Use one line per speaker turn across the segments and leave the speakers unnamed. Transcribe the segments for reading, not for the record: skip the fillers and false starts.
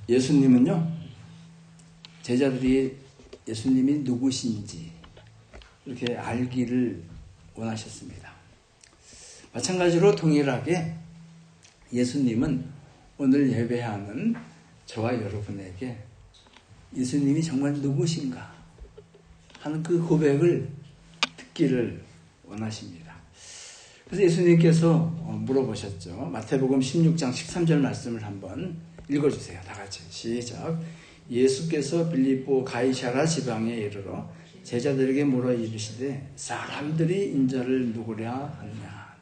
예수님은요, 제자들이 예수님이 누구신지 이렇게 알기를 원하셨습니다. 마찬가지로 동일하게 예수님은 오늘 예배하는 저와 여러분에게 예수님이 정말 누구신가 하는 그 고백을 듣기를 원하십니다. 그래서 예수님께서 물어보셨죠. 마태복음 16장 13절 말씀을 한번 읽어주세요. 다 같이 시작. 예수께서 빌립보 가이사랴 지방에 이르러 제자들에게 물어 이르시되 사람들이 인자를 누구랴 하느냐.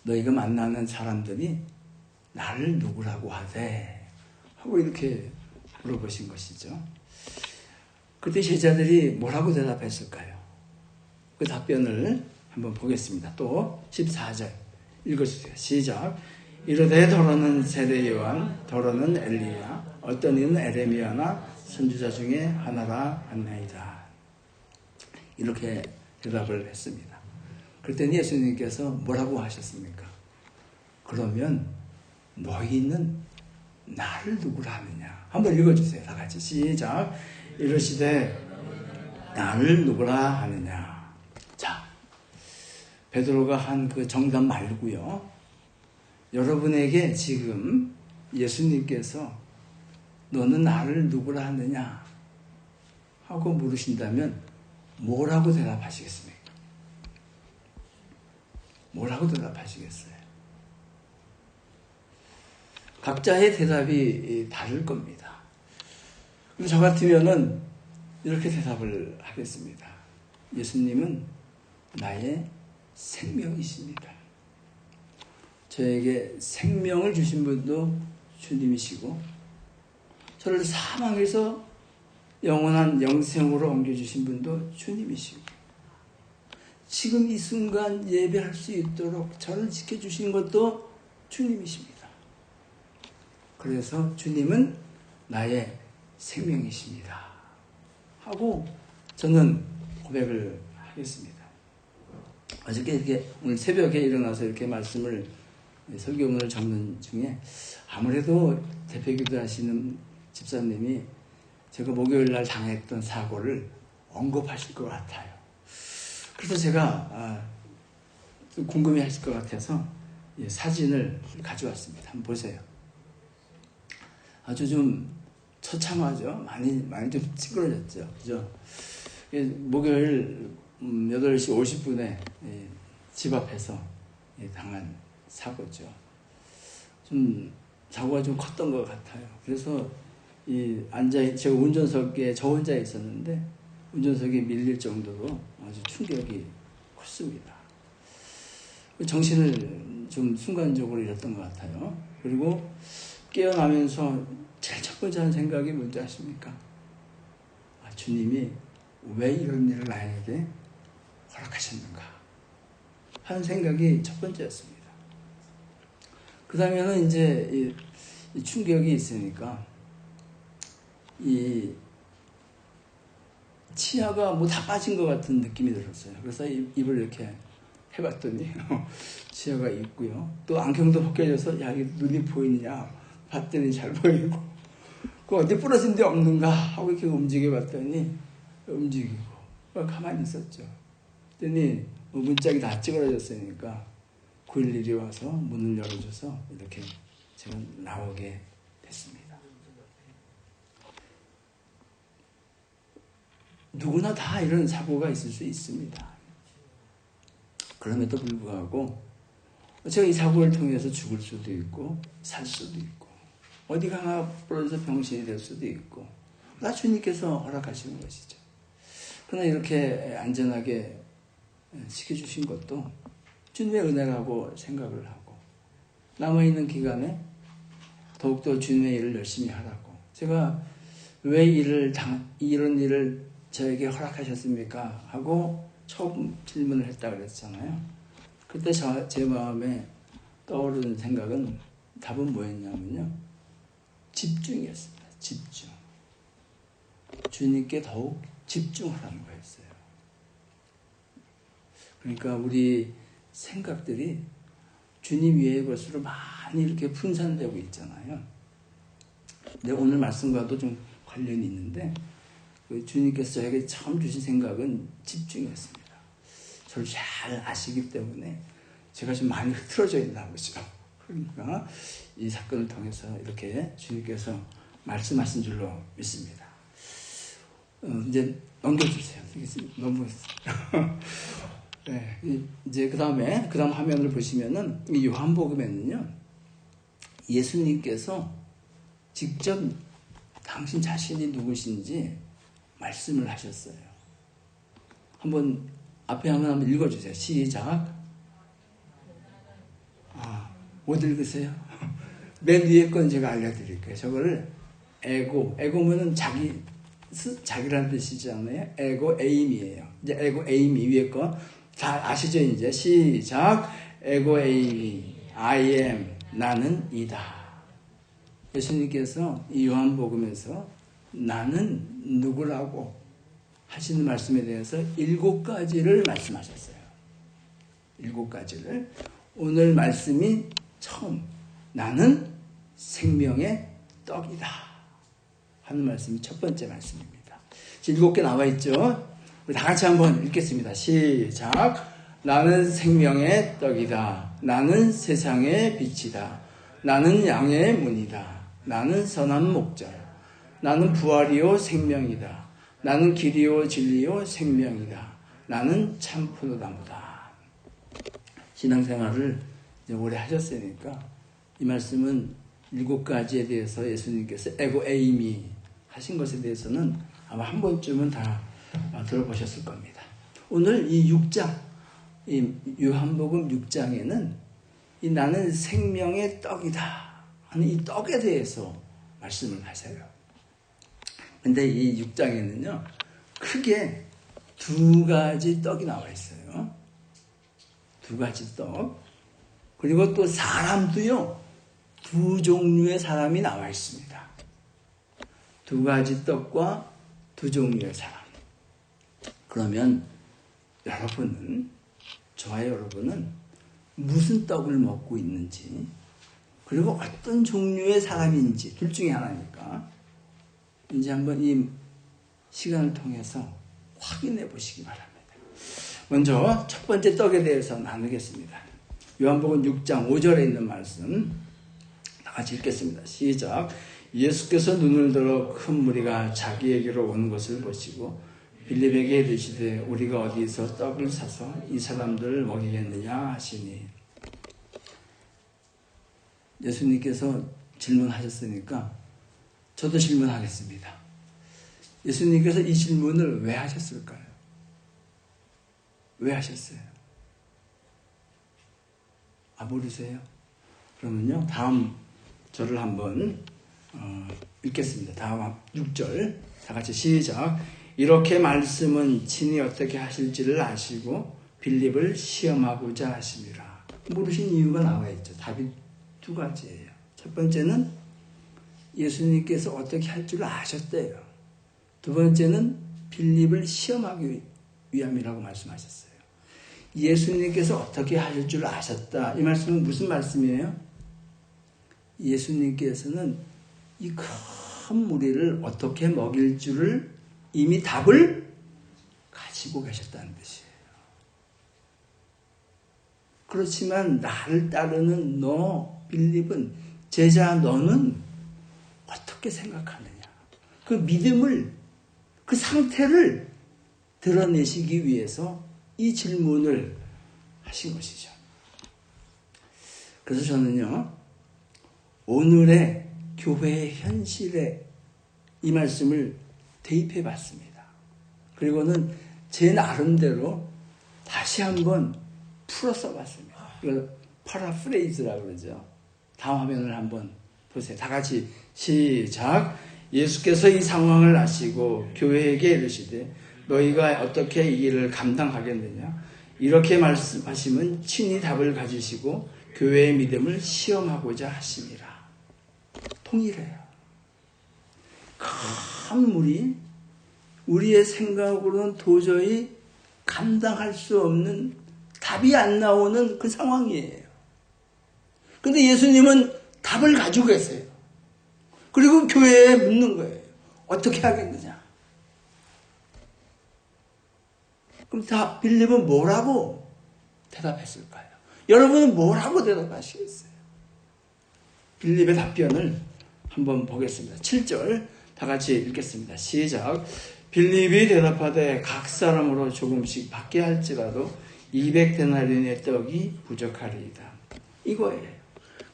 너희가 만나는 사람들이 나를 누구라고 하되 하고 이렇게 물어보신 것이죠. 그때 제자들이 뭐라고 대답했을까요? 그 답변을 한번 보겠습니다. 또 14절 읽어주세요. 시작. 이르되 더러는 세례 요한, 더러는 엘리야, 어떤 이는 에레미야나 선지자 중에 하나라 하나이다. 이렇게 대답을 했습니다. 그랬더니 예수님께서 뭐라고 하셨습니까? 그러면 너희는 나를 누구라 하느냐. 한번 읽어주세요. 다 같이 시작. 이르시되 나를 누구라 하느냐. 자, 베드로가 한 그 정답 말고요, 여러분에게 지금 예수님께서 너는 나를 누구라 하느냐 하고 물으신다면 뭐라고 대답하시겠습니까? 뭐라고 대답하시겠어요? 각자의 대답이 다를 겁니다. 저 같으면은 이렇게 대답을 하겠습니다. 예수님은 나의 생명이십니다. 저에게 생명을 주신 분도 주님이시고 저를 사망에서 영원한 영생으로 옮겨주신 분도 주님이시고 지금 이 순간 예배할 수 있도록 저를 지켜주신 것도 주님이십니다. 그래서 주님은 나의 생명이십니다 하고 저는 고백을 하겠습니다. 어저께 이렇게 오늘 새벽에 일어나서 이렇게 말씀을 설교문을 적는 중에 아무래도 대표기도 하시는 집사님이 제가 목요일 날 당했던 사고를 언급하실 것 같아요. 그래서 제가 궁금해 하실 것 같아서 사진을 가져왔습니다. 한번 보세요. 아주 좀 처참하죠? 많이 좀 찌그러졌죠? 그죠? 목요일 8시 50분에 집 앞에서 당한 사고죠. 좀 사고가 좀 컸던 것 같아요. 그래서 제가 운전석에 저 혼자 있었는데 운전석에 밀릴 정도로 아주 충격이 컸습니다. 정신을 좀 순간적으로 잃었던 것 같아요. 그리고 깨어나면서 제일 첫 번째 하는 생각이 뭔지 아십니까? 주님이 왜 이런 일을 나에게 허락하셨는가 하는 생각이 첫 번째였습니다. 그 다음에는 이제 이 충격이 있으니까 이 치아가 뭐 다 빠진 것 같은 느낌이 들었어요. 그래서 입을 이렇게 해봤더니 치아가 있고요. 또 안경도 벗겨져서 야, 이게 눈이 보이느냐 봤더니 잘 보이고 그 어디 부러진 데 없는가 하고 이렇게 움직여봤더니 움직이고 가만히 있었죠. 그랬더니 문짝이 다 찌그러졌으니까 911이 와서 문을 열어줘서 이렇게 제가 나오게 됐습니다. 누구나 다 이런 사고가 있을 수 있습니다. 그럼에도 불구하고 제가 이 사고를 통해서 죽을 수도 있고 살 수도 있고 어디 가나 부러져서 병신이 될 수도 있고 다 주님께서 허락하시는 것이죠. 그러나 이렇게 안전하게 지켜주신 것도 주님의 은혜라고 생각을 하고 남아있는 기간에 더욱더 주님의 일을 열심히 하라고 제가 왜 이런 일을 저에게 허락하셨습니까? 하고 처음 질문을 했다고 그랬잖아요. 그때 제 마음에 떠오르는 생각은 답은 뭐였냐면요. 집중이었습니다. 집중. 주님께 더욱 집중하라는 거였어요. 그러니까 우리 생각들이 주님 외의 것으로 많이 이렇게 분산되고 있잖아요. 네, 오늘 말씀과도 좀 관련이 있는데 주님께서 저에게 처음 주신 생각은 집중이었습니다. 저를 잘 아시기 때문에 제가 좀 많이 흐트러져 있나 보죠. 그러니까 이 사건을 통해서 이렇게 주님께서 말씀하신 줄로 믿습니다. 이제 넘겨주세요. 너무 네, 이제 그 다음 화면을 보시면은 이 요한복음에는요, 예수님께서 직접 당신 자신이 누구신지 말씀을 하셨어요. 앞에 한번 읽어주세요. 시작. 못 읽으세요? 맨 위에 건 제가 알려드릴게요. 저거를 에고면은 자기라는 뜻이잖아요. 에고 에임이에요. 이제 에고 에임이 위에 거 잘 아시죠? 이제 시작. 에고 에임이 I am 나는 이다. 예수님께서 이 요한복음에서 나는 누구라고 하시는 말씀에 대해서 7가지를 말씀하셨어요. 7가지를. 오늘 말씀이 처음 나는 생명의 떡이다 하는 말씀이 첫 번째 말씀입니다. 7개 나와 있죠. 우리 다 같이 한번 읽겠습니다. 시작. 나는 생명의 떡이다. 나는 세상의 빛이다. 나는 양의 문이다. 나는 선한 목자. 나는 부활이요 생명이다. 나는 길이요 진리요 생명이다. 나는 참 포도나무다. 신앙생활을 이제 오래 하셨으니까 이 말씀은 7가지에 대해서 예수님께서 에고 에이미 하신 것에 대해서는 아마 한 번쯤은 다 들어보셨을 겁니다. 오늘 이 6장, 이 요한복음 6장에는 이 나는 생명의 떡이다 하는 이 떡에 대해서 말씀을 하세요. 근데 이 6장에는요, 크게 2가지 떡이 나와 있어요. 2가지 떡. 그리고 또 사람도요, 2종류의 사람이 나와 있습니다. 2가지 떡과 2종류의 사람. 그러면 저와 여러분은 무슨 떡을 먹고 있는지, 그리고 어떤 종류의 사람인지, 둘 중에 하나니까 이제 한번 이 시간을 통해서 확인해 보시기 바랍니다. 먼저 첫 번째 떡에 대해서 나누겠습니다. 요한복음 6장 5절에 있는 말씀 다 같이 읽겠습니다. 시작. 예수께서 눈을 들어 큰 무리가 자기에게로 오는 것을 보시고 빌립에게 이르시되 우리가 어디서 떡을 사서 이 사람들을 먹이겠느냐 하시니. 예수님께서 질문하셨으니까 저도 질문하겠습니다. 예수님께서 이 질문을 왜 하셨을까요? 왜 하셨어요? 모르세요? 그러면요, 다음 절을 한번 읽겠습니다. 다음 6절 다 같이 시작. 이렇게 말씀은 친히 어떻게 하실지를 아시고 빌립을 시험하고자 하심이라. 물으신 이유가 나와 있죠. 답이 2가지예요. 첫 번째는 예수님께서 어떻게 할 줄 아셨대요. 2번째는 빌립을 시험하기 위함이라고 말씀하셨어요. 예수님께서 어떻게 하실 줄 아셨다. 이 말씀은 무슨 말씀이에요? 예수님께서는 이 큰 무리를 어떻게 먹일 줄을 이미 답을 가지고 계셨다는 뜻이에요. 그렇지만 나를 따르는 너 빌립은, 제자 너는 어떻게 생각하느냐. 그 믿음을, 그 상태를 드러내시기 위해서 이 질문을 하신 것이죠. 그래서 저는요, 오늘의 교회의 현실에 이 말씀을 대입해 봤습니다. 그리고는 제 나름대로 다시 한번 풀어 써봤습니다. 이걸 파라프레이즈라고 그러죠. 다음 화면을 한번 보세요. 다 같이 시작. 예수께서 이 상황을 아시고 교회에게 이르시되 너희가 어떻게 이 일을 감당하겠느냐. 이렇게 말씀하시면 친히 답을 가지시고 교회의 믿음을 시험하고자 하심이라. 통일해요. 큰 무리, 우리의 생각으로는 도저히 감당할 수 없는, 답이 안 나오는 그 상황이에요. 근데 예수님은 답을 가지고 계세요. 그리고 교회에 묻는 거예요. 어떻게 하겠느냐? 그럼 다 빌립은 뭐라고 대답했을까요? 여러분은 뭐라고 대답하시겠어요? 빌립의 답변을 한번 보겠습니다. 7절 다 같이 읽겠습니다. 시작. 빌립이 대답하되 각 사람으로 조금씩 받게 할지라도 200데나리온의 떡이 부족하리이다. 이거예요.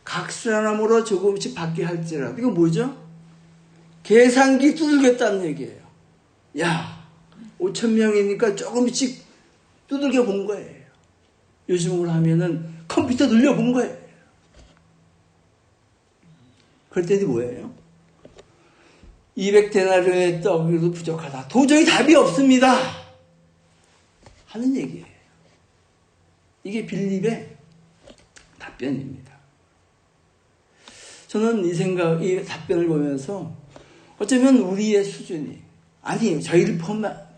각 사람으로 조금씩 받게 할지라도. 이거 뭐죠? 계산기 두들겼다는 얘기예요. 야, 5,000명이니까 조금씩 두들겨 본 거예요. 요즘으로 하면은 컴퓨터 눌려본 거예요. 그랬더니 뭐예요? 200데나리온의 떡이도 부족하다. 도저히 답이 없습니다. 하는 얘기예요. 이게 빌립의 답변입니다. 저는 이 답변을 보면서 어쩌면 우리의 수준이, 아니 저희를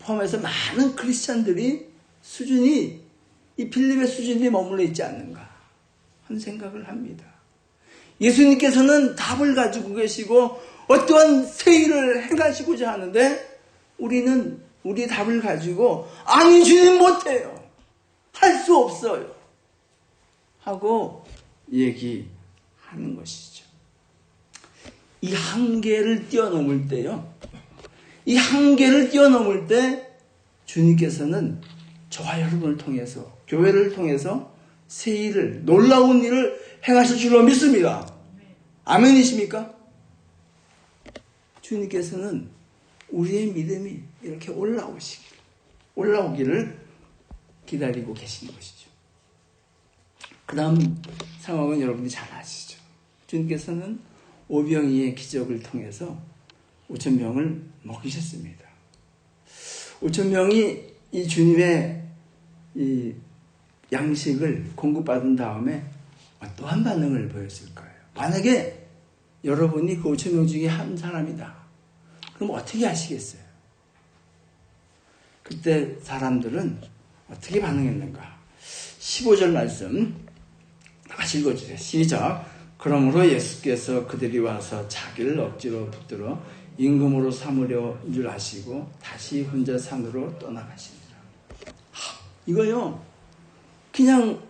포함해서 많은 크리스찬들이 수준이 이 빌립의 수준에 머물러 있지 않는가 하는 생각을 합니다. 예수님께서는 답을 가지고 계시고 어떠한 세일을 행하시고자 하는데 우리는 우리 답을 가지고 아니 주님 못해요. 할 수 없어요. 하고 얘기하는 것이죠. 이 한계를 뛰어넘을 때요. 이 한계를 뛰어넘을 때 주님께서는 저와 여러분을 통해서 교회를 통해서 새 일을 놀라운 일을 행하실 줄로 믿습니다. 아멘이십니까? 주님께서는 우리의 믿음이 이렇게 올라오기를 기다리고 계시는 것이죠. 그 다음 상황은 여러분이 잘 아시죠. 주님께서는 오병이의 기적을 통해서 5,000명을 먹이셨습니다. 5,000명이 이 주님의 이 양식을 공급받은 다음에 어떠한 반응을 보였을까요? 만약에 여러분이 그 5,000명 중에 한 사람이다. 그럼 어떻게 하시겠어요? 그때 사람들은 어떻게 반응했는가? 15절 말씀 다시 읽어주세요. 시작. 그러므로 예수께서 그들이 와서 자기를 억지로 붙들어 임금으로 삼으려 줄 아시고 다시 혼자 산으로 떠나가시니라. 이거요. 그냥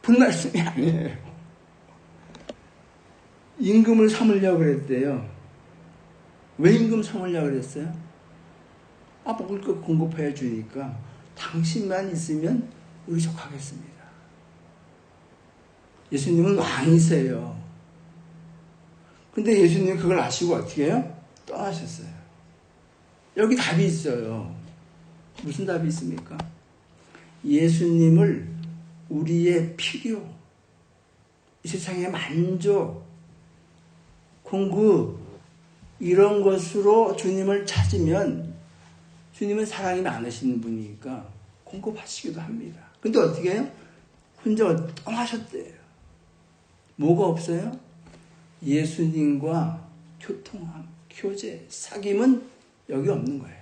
본 말씀이 아니에요. 임금을 삼으려고 그랬대요. 왜 임금 삼으려고 그랬어요? 먹을 거 공급해 주니까 당신만 있으면 의족하겠습니다. 예수님은 왕이세요. 근데 예수님은 그걸 아시고 어떻게 해요? 떠나셨어요. 여기 답이 있어요. 무슨 답이 있습니까? 예수님을 우리의 필요, 이 세상의 만족, 공급, 이런 것으로 주님을 찾으면 주님은 사랑이 많으신 분이니까 공급하시기도 합니다. 근데 어떻게 해요? 혼자 떠나셨대요. 뭐가 없어요? 예수님과 교통함, 교제, 사귐은 여기 없는 거예요.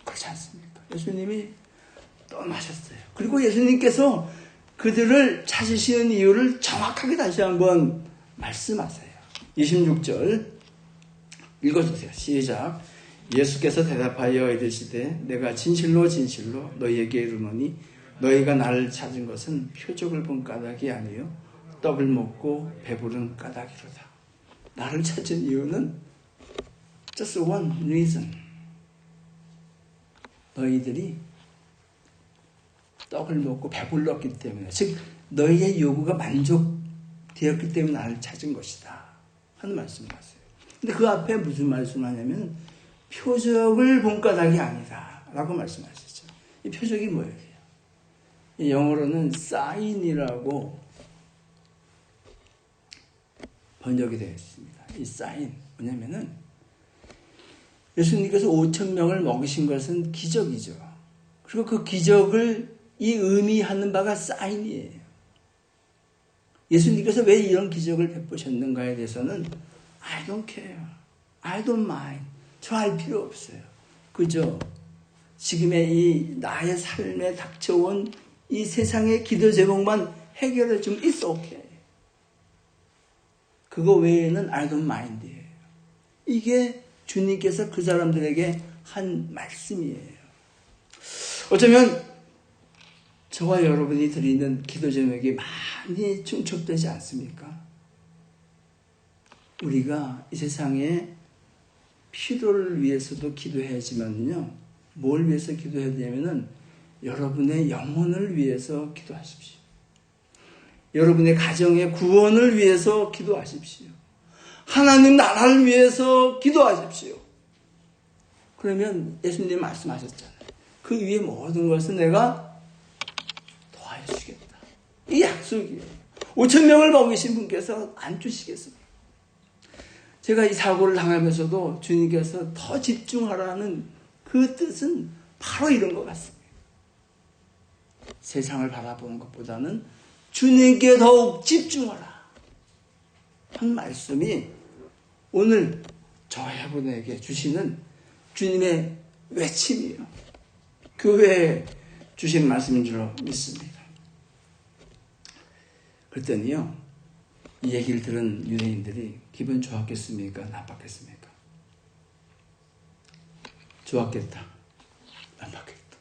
그렇지 않습니까? 예수님이 떠나셨어요. 그리고 예수님께서 그들을 찾으시는 이유를 정확하게 다시 한번 말씀하세요. 26절 읽어주세요. 시작. 예수께서 대답하여 이르시되 내가 진실로 진실로 너희에게 이르노니 너희가 나를 찾은 것은 표적을 본 까닭이 아니요 떡을 먹고 배부른 까닭이로다. 나를 찾은 이유는 just one reason. 너희들이 떡을 먹고 배불렀기 때문에, 즉 너희의 요구가 만족되었기 때문에 나를 찾은 것이다 하는 말씀을 하세요. 근데 그 앞에 무슨 말씀을 하냐면 표적을 본 까닭이 아니다 라고 말씀하시죠. 이 표적이 뭐예요? 영어로는 사인이라고 번역이 되어 있습니다. 이 사인 뭐냐면은 예수님께서 5,000명을 먹이신 것은 기적이죠. 그리고 그 기적을 이 의미하는 바가 사인이에요. 예수님께서 왜 이런 기적을 베푸셨는가에 대해서는 I don't care, I don't mind, 저 알 필요 없어요. 그죠? 지금의 이 나의 삶에 닥쳐온 이 세상의 기도 제목만 해결해 주면 it's okay. 그거 외에는 I don't mind이에요. 이게 주님께서 그 사람들에게 한 말씀이에요. 어쩌면 저와 여러분이 드리는 기도 제목이 많이 중첩되지 않습니까? 우리가 이 세상에 필요를 위해서도 기도해야지만요. 뭘 위해서 기도해야 되냐면은 여러분의 영혼을 위해서 기도하십시오. 여러분의 가정의 구원을 위해서 기도하십시오. 하나님 나라를 위해서 기도하십시오. 그러면 예수님 말씀하셨잖아요. 그 위에 모든 것을 내가 더하여 주겠다. 이 약속이에요. 5,000명을 먹이신 분께서 안 주시겠습니까? 제가 이 사고를 당하면서도 주님께서 더 집중하라는 그 뜻은 바로 이런 것 같습니다. 세상을 바라보는 것보다는 주님께 더욱 집중하라 한 말씀이 오늘 저와 여러분에게 주시는 주님의 외침이에요. 교회에 주신 말씀인 줄 믿습니다. 그랬더니요, 이 얘기를 들은 유대인들이 기분 좋았겠습니까? 나빴겠습니까? 좋았겠다. 나빴겠다.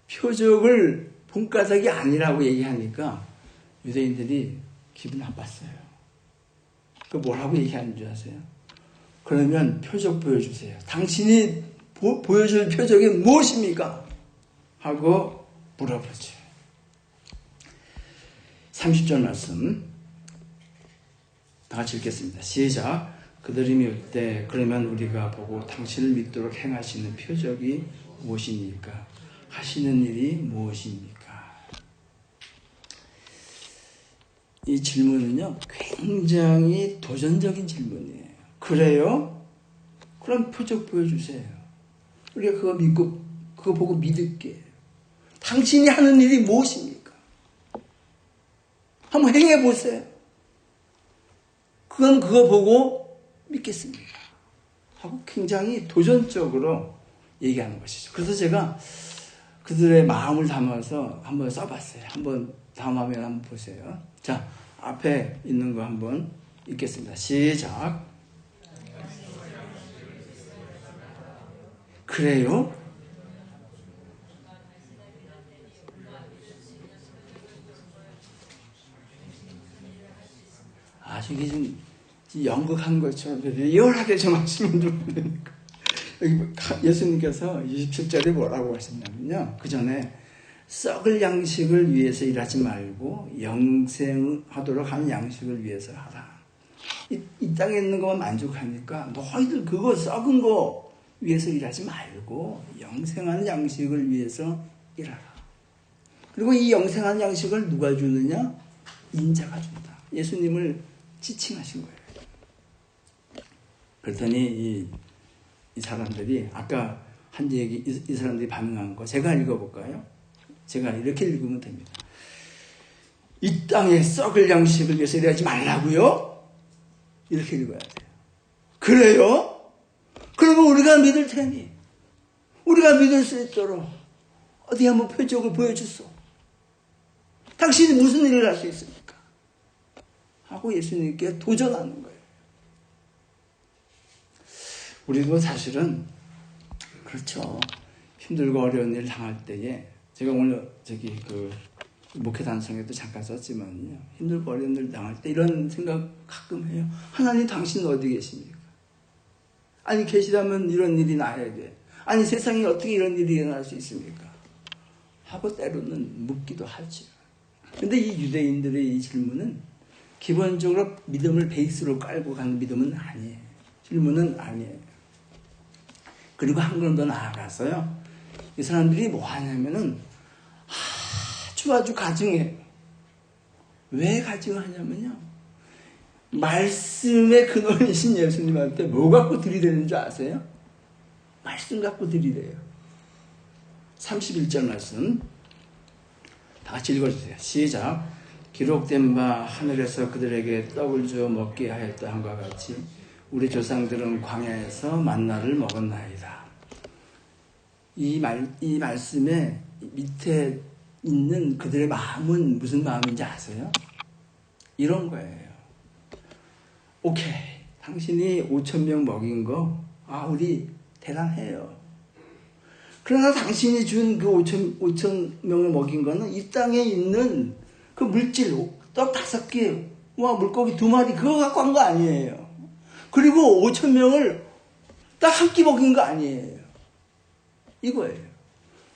표적을 본가석이 아니라고 얘기하니까 유대인들이 기분 나빴어요. 그 뭐라고 얘기하는 줄 아세요? 그러면 표적 보여주세요. 당신이 보여줄 표적이 무엇입니까? 하고 물어보죠. 30절 말씀 다 같이 읽겠습니다. 시작. 그들이 묻을 때 그러면 우리가 보고 당신을 믿도록 행하시는 표적이 무엇입니까? 하시는 일이 무엇입니까? 이 질문은요, 굉장히 도전적인 질문이에요. 그래요? 그럼 표적 보여주세요. 우리가 그거 믿고, 그거 보고 믿을게요. 당신이 하는 일이 무엇입니까? 한번 행해보세요. 그건 그거 보고 믿겠습니다. 하고 굉장히 도전적으로 얘기하는 것이죠. 그래서 제가 그들의 마음을 담아서 한번 써봤어요. 한번 다음 화면 한번 보세요. 자, 앞에 있는 거 한번 읽겠습니다. 시작. 그래요? 아주 이게 좀 연극한 것처럼 리얼하게 좀 하시면 좋으니까. 여기 예수님께서 27절에 뭐라고 하셨냐면요. 그 전에 썩을 양식을 위해서 일하지 말고 영생하도록 하는 양식을 위해서 하라. 이 땅에 있는 것만 만족하니까 너희들 그거 썩은 거 위해서 일하지 말고 영생하는 양식을 위해서 일하라. 그리고 이 영생하는 양식을 누가 주느냐? 인자가 준다. 예수님을 지칭하신 거예요. 그랬더니 이 사람들이 아까 한 얘기 이 사람들이 반응한 거 제가 읽어볼까요? 제가 이렇게 읽으면 됩니다. 이 땅에 썩을 양식을 위해서 일하지 말라고요? 이렇게 읽어야 돼요. 그래요? 그러면 우리가 믿을 테니 우리가 믿을 수 있도록 어디 한번 표적을 보여주소. 당신이 무슨 일을 할 수 있습니까? 하고 예수님께 도전하는 거예요. 우리도 사실은 그렇죠. 힘들고 어려운 일을 당할 때에 제가 오늘 목회 단성에도 잠깐 썼지만요. 힘들고 어려운 일을 당할 때 이런 생각 가끔 해요. 하나님 당신은 어디 계십니까? 아니 계시다면 이런 일이 나야 돼. 아니 세상에 어떻게 이런 일이 일어날 수 있습니까? 하고 때로는 묻기도 하죠. 근데 이 유대인들의 이 질문은 기본적으로 믿음을 베이스로 깔고 가는 믿음은 아니에요. 질문은 아니에요. 그리고 한 걸음 더 나아가서요. 이 사람들이 뭐 하냐면은 아주 가증해요. 왜 가증하냐면요. 말씀의 근원이신 예수님한테 뭐 갖고 들이대는 줄 아세요? 말씀 갖고 들이대요. 31절 말씀 다 같이 읽어주세요. 시작. 기록된 바 하늘에서 그들에게 떡을 주어 먹게 하였다 함과 같이 우리 조상들은 광야에서 만나를 먹었나이다. 이 말씀의 밑에 있는 그들의 마음은 무슨 마음인지 아세요? 이런 거예요. 오케이, 당신이 5,000명 먹인 거, 우리 대단해요. 그러나 당신이 준 그 5,000명을 먹인 거는 이 땅에 있는 그 물질, 떡 5개, 물고기 2마리, 그거 갖고 한 거 아니에요. 그리고 5,000명을 딱 한 끼 먹인 거 아니에요. 이거예요.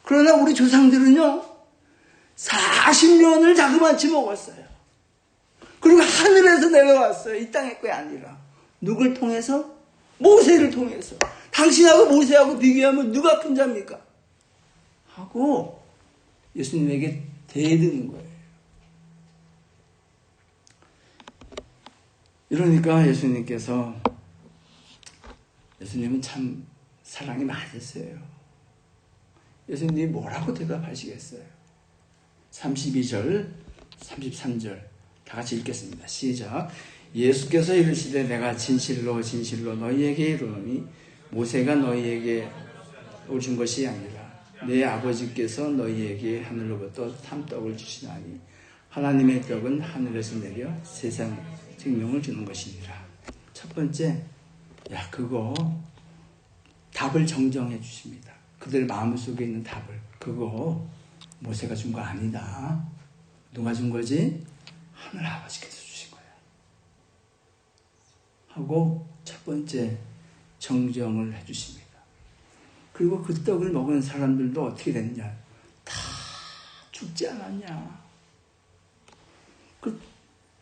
그러나 우리 조상들은요, 40년을 자그마치 먹었어요. 그리고 하늘에서 내려왔어요. 이 땅의 게 아니라. 누굴 통해서? 모세를 통해서. 당신하고 모세하고 비교하면 누가 큰 자입니까? 하고 예수님에게 대드는 거예요. 이러니까 예수님은 참 사랑이 많으세요. 예수님이 뭐라고 대답하시겠어요? 32절, 33절 다 같이 읽겠습니다. 시작. 예수께서 이르시되 내가 진실로 진실로 너희에게 이르노니 모세가 너희에게 오신 것이 아니라 내 아버지께서 너희에게 하늘로부터 참떡을 주시나니 하나님의 떡은 하늘에서 내려 세상 생명을 주는 것이니라. 첫 번째, 그거 답을 정정해 주십니다. 그들 마음속에 있는 답을. 그거 모세가 준 거 아니다. 누가 준 거지? 하늘 아버지께서 주신 거야. 하고 첫 번째 정정을 해 주십니다. 그리고 그 떡을 먹은 사람들도 어떻게 됐냐? 다 죽지 않았냐?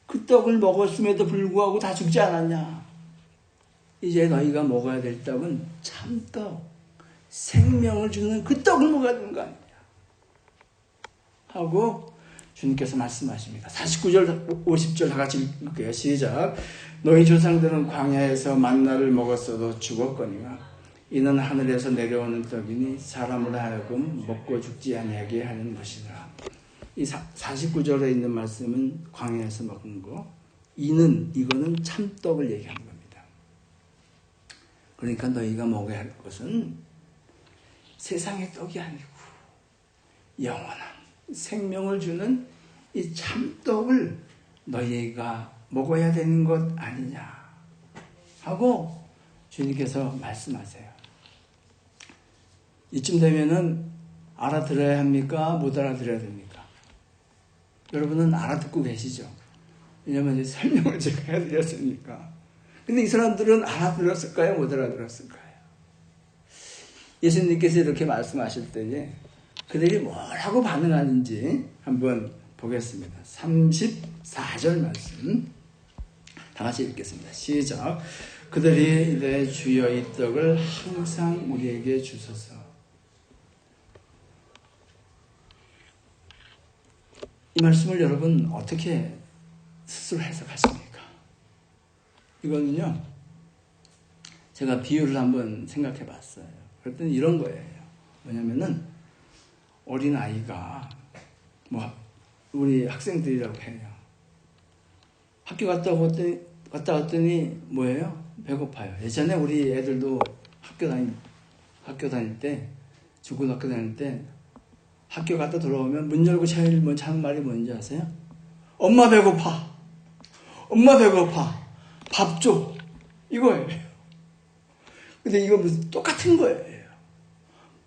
그 떡을 먹었음에도 불구하고 다 죽지 않았냐? 이제 너희가 먹어야 될 떡은 참떡, 생명을 주는 그 떡을 먹어야 되는 거 아니냐? 하고 주님께서 말씀하십니다. 49절, 50절 다 같이 읽을게요. 시작. 너희 조상들은 광야에서 만나를 먹었어도 죽었거니와 이는 하늘에서 내려오는 떡이니 사람으로 하여금 먹고 죽지 아니하게 하는 것이라. 이 49절에 있는 말씀은 광야에서 먹은 거, 이거는 참떡을 얘기하는 겁니다. 그러니까 너희가 먹어야 할 것은 세상의 떡이 아니고 영원한 생명을 주는 이 참떡을 너희가 먹어야 되는 것 아니냐 하고 주님께서 말씀하세요. 이쯤 되면은 알아들어야 합니까? 못 알아들어야 됩니까? 여러분은 알아듣고 계시죠? 왜냐하면 이제 설명을 제가 해드렸으니까. 근데 이 사람들은 알아들었을까요? 못 알아들었을까요? 예수님께서 이렇게 말씀하실 때에 그들이 뭐라고 반응하는지 한번 보겠습니다. 34절 말씀 다 같이 읽겠습니다. 시작. 그들이 이르되 주여 이 떡을 항상 우리에게 주소서. 이 말씀을 여러분 어떻게 스스로 해석하십니까? 이거는요, 제가 비유를 한번 생각해 봤어요. 그랬더니 이런 거예요. 뭐냐면은 어린아이가 우리 학생들이라고 해요. 학교 갔다 왔더니 뭐예요? 배고파요. 예전에 우리 애들도 학교 다닐 때, 중고등학교 다닐 때 학교 갔다 돌아오면 문 열고 제일 먼저 하는 말이 뭔지 아세요? 엄마 배고파. 엄마 배고파. 밥 줘. 이거예요. 근데 이거 무슨 똑같은 거예요.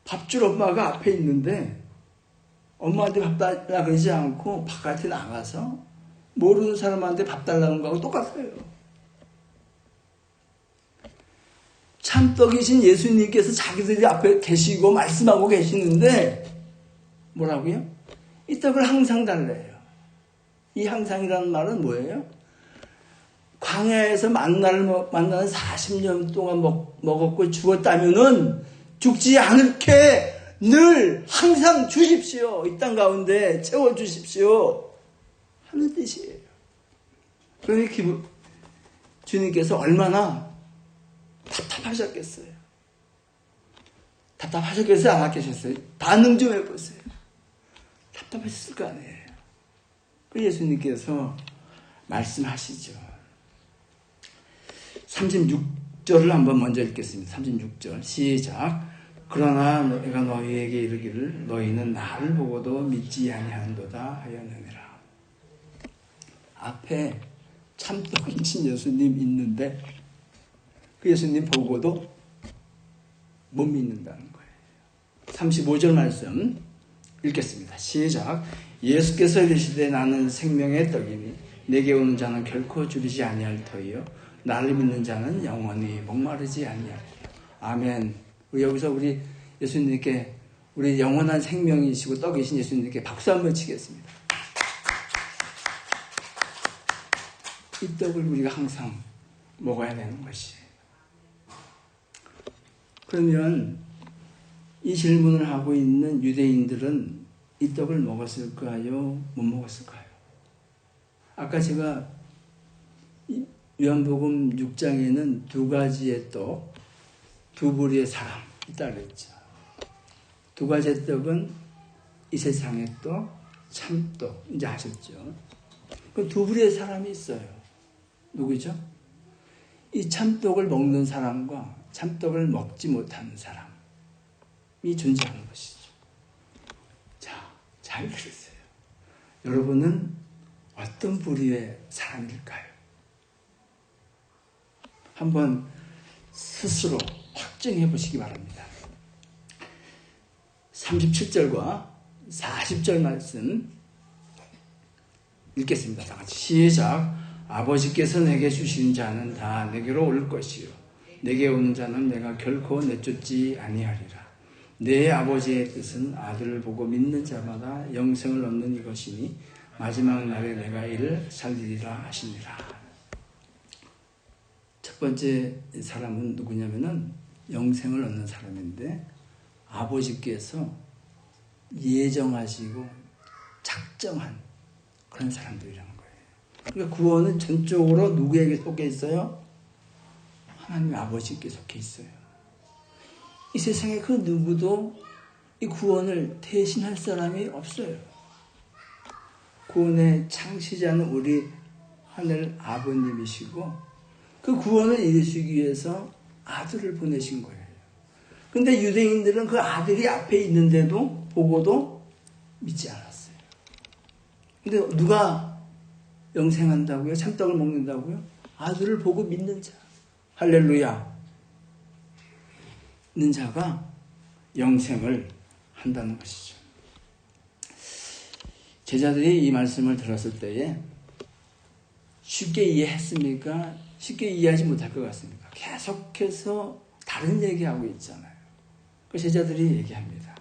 밥 줄 엄마가 앞에 있는데 엄마한테 밥 달라 그러지 않고 바깥에 나가서 모르는 사람한테 밥 달라는 거하고 똑같아요. 참떡이신 예수님께서 자기들이 앞에 계시고 말씀하고 계시는데 뭐라고요? 이 떡을 항상 달래요. 이 항상이라는 말은 뭐예요? 광야에서 만나는 40년 동안 먹었고 죽었다면은 죽지 않게 늘 항상 주십시오. 이 땅 가운데 채워주십시오. 하는 뜻이에요. 그러니 주님께서 얼마나 답답하셨겠어요. 답답하셨겠어요? 안 하셨어요? 반응 좀 해보세요. 답답하셨을 거 아니에요. 그 예수님께서 말씀하시죠. 36절을 한번 먼저 읽겠습니다. 36절 시작. 그러나 내가 너희에게 이르기를 너희는 나를 보고도 믿지 아니하는도다 하였느니라. 앞에 참떡이신 예수님 있는데 그 예수님 보고도 못 믿는다는 거예요. 35절 말씀 읽겠습니다. 시작. 예수께서 이르시되 나는 생명의 떡이니 내게 오는 자는 결코 줄이지 아니할 터이요 나를 믿는 자는 영원히 목마르지 아니하리라. 아멘. 여기서 우리 예수님께 우리 영원한 생명이시고 떡이신 예수님께 박수 한번 치겠습니다. 이 떡을 우리가 항상 먹어야 되는 것이에요. 그러면 이 질문을 하고 있는 유대인들은 이 떡을 먹었을까요? 못 먹었을까요? 아까 제가 요한복음 6장에는 두 가지의 떡, 두 부류의 사람 있다고 그랬죠. 두 가지의 떡은 이 세상의 떡, 참떡. 이제 아셨죠? 그 두 부류의 사람이 있어요. 누구죠? 이 참떡을 먹는 사람과 참떡을 먹지 못하는 사람이 존재하는 것이죠. 자, 잘 들으세요. 여러분은 어떤 부류의 사람일까요? 한번 스스로 확증해 보시기 바랍니다. 37절과 40절 말씀 읽겠습니다. 다 같이 시작. 아버지께서 내게 주신 자는 다 내게로 올 것이요 내게 오는 자는 내가 결코 내쫓지 아니하리라. 내 아버지의 뜻은 아들을 보고 믿는 자마다 영생을 얻는 이것이니 마지막 날에 내가 이를 살리리라 하시니라. 첫 번째 사람은 누구냐면은 영생을 얻는 사람인데 아버지께서 예정하시고 작정한 그런 사람들이라는 거예요. 그러니까 구원은 전적으로 누구에게 속해 있어요? 하나님 아버지께 속해 있어요. 이 세상에 그 누구도 이 구원을 대신할 사람이 없어요. 구원의 창시자는 우리 하늘 아버님이시고 그 구원을 이루시기 위해서 아들을 보내신 거예요. 근데 유대인들은 그 아들이 앞에 있는데도 보고도 믿지 않았어요. 근데 누가 영생한다고요? 참떡을 먹는다고요? 아들을 보고 믿는 자. 할렐루야. 믿는 자가 영생을 한다는 것이죠. 제자들이 이 말씀을 들었을 때에 쉽게 이해했습니까? 쉽게 이해하지 못할 것 같습니까? 계속해서 다른 얘기하고 있잖아요. 그 제자들이 얘기합니다.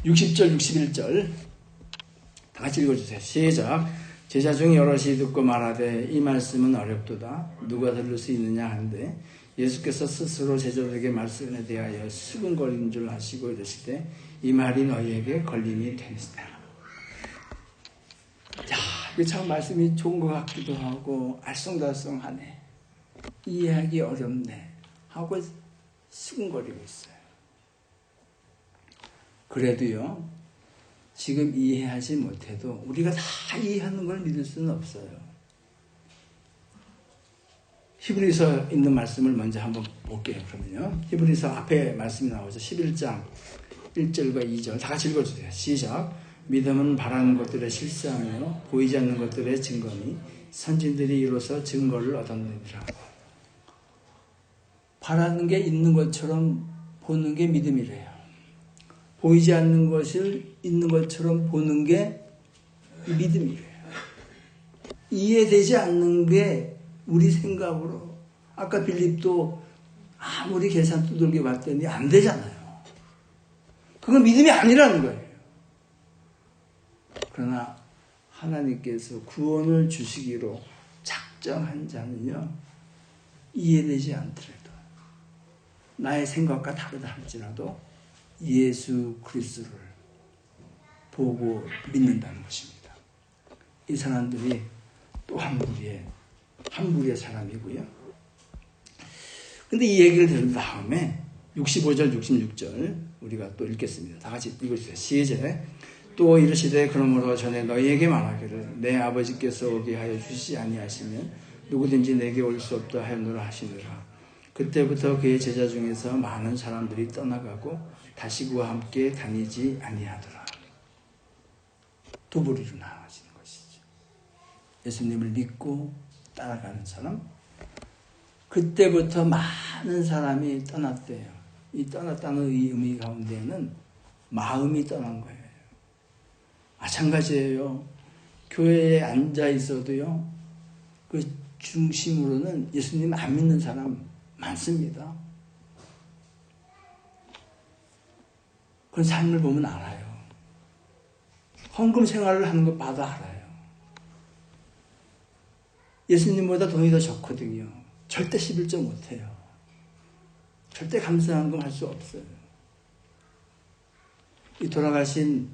60절, 61절 다 같이 읽어주세요. 시작. 제자 중 여럿이 듣고 말하되 이 말씀은 어렵도다. 누가 들을 수 있느냐 하는데 예수께서 스스로 제자들에게 말씀에 대하여 수근거리는 줄 아시고 이르시되 이 말이 너희에게 걸림이 되니라. 야, 이게 참 말씀이 좋은 것 같기도 하고 알쏭달쏭하네. 이해하기 어렵네 하고 수근거리고 있어요. 그래도요, 지금 이해하지 못해도 우리가 다 이해하는 걸 믿을 수는 없어요. 히브리서 있는 말씀을 먼저 한번 볼게요. 그러면요, 히브리서 앞에 말씀이 나오죠. 11장 1절과 2절 다 같이 읽어주세요. 시작. 믿음은 바라는 것들의 실상이요 보이지 않는 것들의 증거니 선진들이 이로써 증거를 얻었느니라. 바라는 게 있는 것처럼 보는 게 믿음이래요. 보이지 않는 것을 있는 것처럼 보는 게 믿음이래요. 이해되지 않는 게 우리 생각으로, 아까 빌립도 아무리 계산 두들겨 봤더니 안 되잖아요. 그건 믿음이 아니라는 거예요. 그러나 하나님께서 구원을 주시기로 작정한 자는요, 이해되지 않더라도 나의 생각과 다르다 할지라도 예수 그리스도를 보고 믿는다는 것입니다. 이 사람들이 또 한 부류의 사람이고요. 근데 이 얘기를 들은 다음에 65절, 66절 우리가 또 읽겠습니다. 다 같이 읽어주세요. 시작. 또 이르시되 그러므로 전에 너희에게 말하기를 내 아버지께서 오게 하여 주시지 아니하시면 누구든지 내게 올 수 없다 하였노라 하시느라. 그때부터 그의 제자 중에서 많은 사람들이 떠나가고 다시 그와 함께 다니지 아니하더라. 두 부류로 나눠지는 것이죠. 예수님을 믿고 따라가는 사람, 그때부터 많은 사람이 떠났대요. 이 떠났다는 이 의미 가운데는 마음이 떠난 거예요. 마찬가지예요. 교회에 앉아 있어도요, 그 중심으로는 예수님 안 믿는 사람 많습니다. 그런 삶을 보면 알아요. 헌금 생활을 하는 것 봐도 알아요. 예수님보다 돈이 더 좋거든요. 절대 11조 못해요. 절대 감사한금 할 수 없어요. 이 돌아가신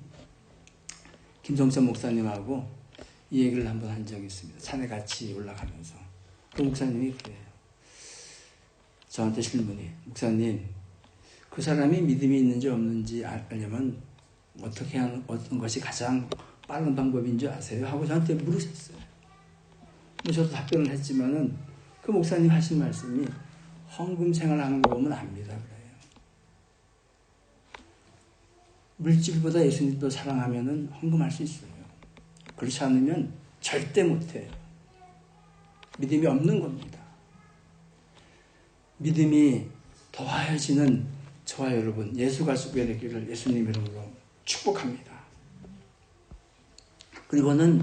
김성천 목사님하고 이 얘기를 한번 한 적이 있습니다. 산에 같이 올라가면서. 그 목사님이 그래요. 저한테 질문이, 목사님, 그 사람이 믿음이 있는지 없는지 알려면 어떻게 하는, 어떤 것이 가장 빠른 방법인 줄 아세요? 하고 저한테 물으셨어요. 저도 답변을 했지만은 그 목사님 하신 말씀이 헌금 생활하는 거 보면 압니다. 그래요. 물질보다 예수님 더 사랑하면은 헌금할 수 있어요. 그렇지 않으면 절대 못해요. 믿음이 없는 겁니다. 믿음이 더하여지는 저와 여러분, 예수 가수게 되기를 예수님 이름으로 축복합니다. 그리고는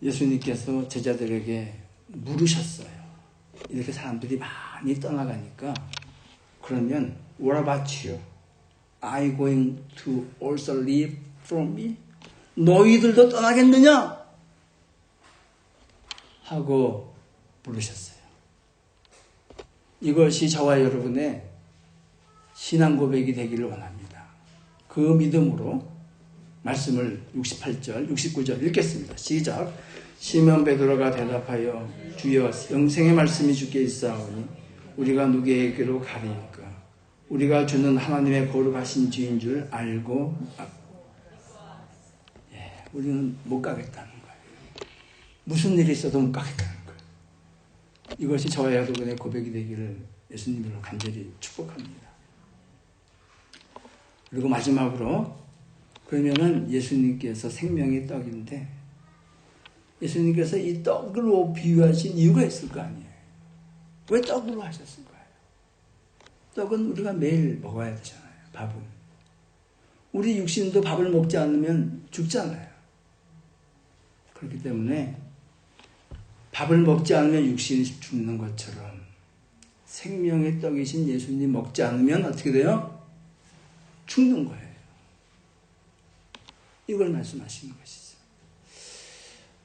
예수님께서 제자들에게 물으셨어요. 이렇게 사람들이 많이 떠나가니까, 그러면 what about you? Are you going to also leave from me? 너희들도 떠나겠느냐? 하고 물으셨어요. 이것이 저와 여러분의 신앙 고백이 되기를 원합니다. 그 믿음으로 말씀을 68절, 69절 읽겠습니다. 시작. 시몬 베드로가 대답하여 주여 영생의 말씀이 주께 있사오니 우리가 누구에게로 가리이까? 우리가 주는 하나님의 거룩하신 주인 줄 알고 우리는 못 가겠다는 거예요. 무슨 일이 있어도 못 가겠다는 거예요. 이것이 저와 여러분의 고백이 되기를 예수님으로 간절히 축복합니다. 그리고 마지막으로, 그러면은 예수님께서 생명의 떡인데 예수님께서 이 떡으로 비유하신 이유가 있을 거 아니에요. 왜 떡으로 하셨을 거예요? 떡은 우리가 매일 먹어야 되잖아요. 밥은. 우리 육신도 밥을 먹지 않으면 죽잖아요. 그렇기 때문에 밥을 먹지 않으면 육신이 죽는 것처럼 생명의 떡이신 예수님 먹지 않으면 어떻게 돼요? 죽는 거예요. 이걸 말씀하시는 것이죠.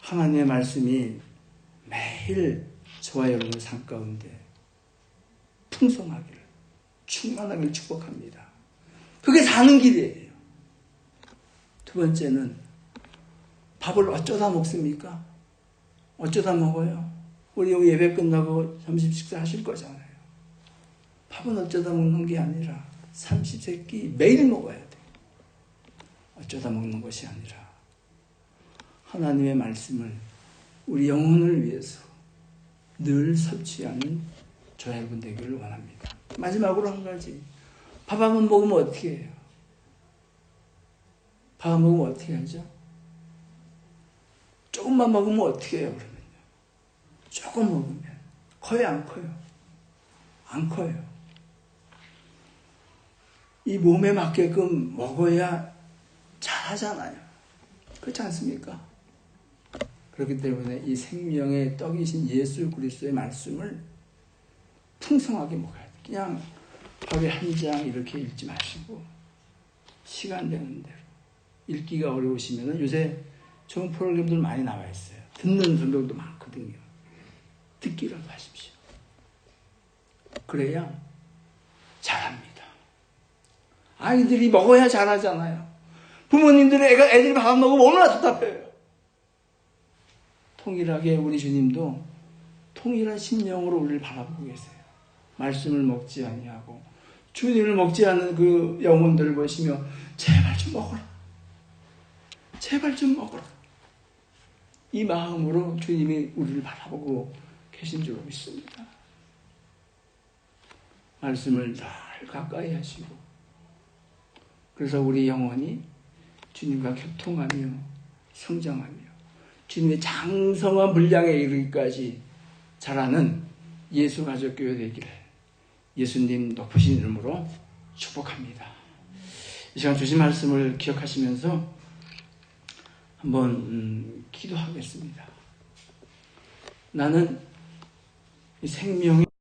하나님의 말씀이 매일 저와 여러분의 삶 가운데 풍성하기를, 충만하기를 축복합니다. 그게 사는 길이에요. 두 번째는 밥을 어쩌다 먹습니까? 어쩌다 먹어요? 우리 여기 예배 끝나고 점심 식사 하실 거잖아요. 밥은 어쩌다 먹는 게 아니라 삼시세끼 매일 먹어야 돼요. 어쩌다 먹는 것이 아니라 하나님의 말씀을 우리 영혼을 위해서 늘 섭취하는 저와 여러분 되기를 원합니다. 마지막으로 한 가지. 밥 한 번 먹으면 어떻게 해요? 밥 한 번 먹으면 어떻게 하죠? 조금만 먹으면 어떻게 해요, 그러면요? 조금 먹으면. 커요, 안 커요? 안 커요. 이 몸에 맞게끔 먹어야 잘하잖아요. 그렇지 않습니까? 그렇기 때문에 이 생명의 떡이신 예수 그리스도의 말씀을 풍성하게 먹어야 돼요. 그냥 하루에 한 장 이렇게 읽지 마시고 시간 되는 대로. 읽기가 어려우시면 요새 좋은 프로그램들 많이 나와 있어요. 듣는 분들도 많거든요. 듣기라도 하십시오. 그래야 잘합니다. 아이들이 먹어야 잘하잖아요. 부모님들이 애들이 밥 먹으면 얼마나 답답해요. 통일하게 우리 주님도 통일한 심령으로 우리를 바라보고 계세요. 말씀을 먹지 아니하고 주님을 먹지 않는 그 영혼들을 보시며 제발 좀 먹어라. 제발 좀 먹어라. 이 마음으로 주님이 우리를 바라보고 계신 줄 믿습니다. 말씀을 늘 가까이 하시고, 그래서 우리 영혼이 주님과 교통하며 성장하며 주님의 장성한 분량에 이르기까지 자라는 예수 가족교회 되기를 예수님 높으신 이름으로 축복합니다. 이 시간 주신 말씀을 기억하시면서 한번 기도하겠습니다. 나는 이 생명이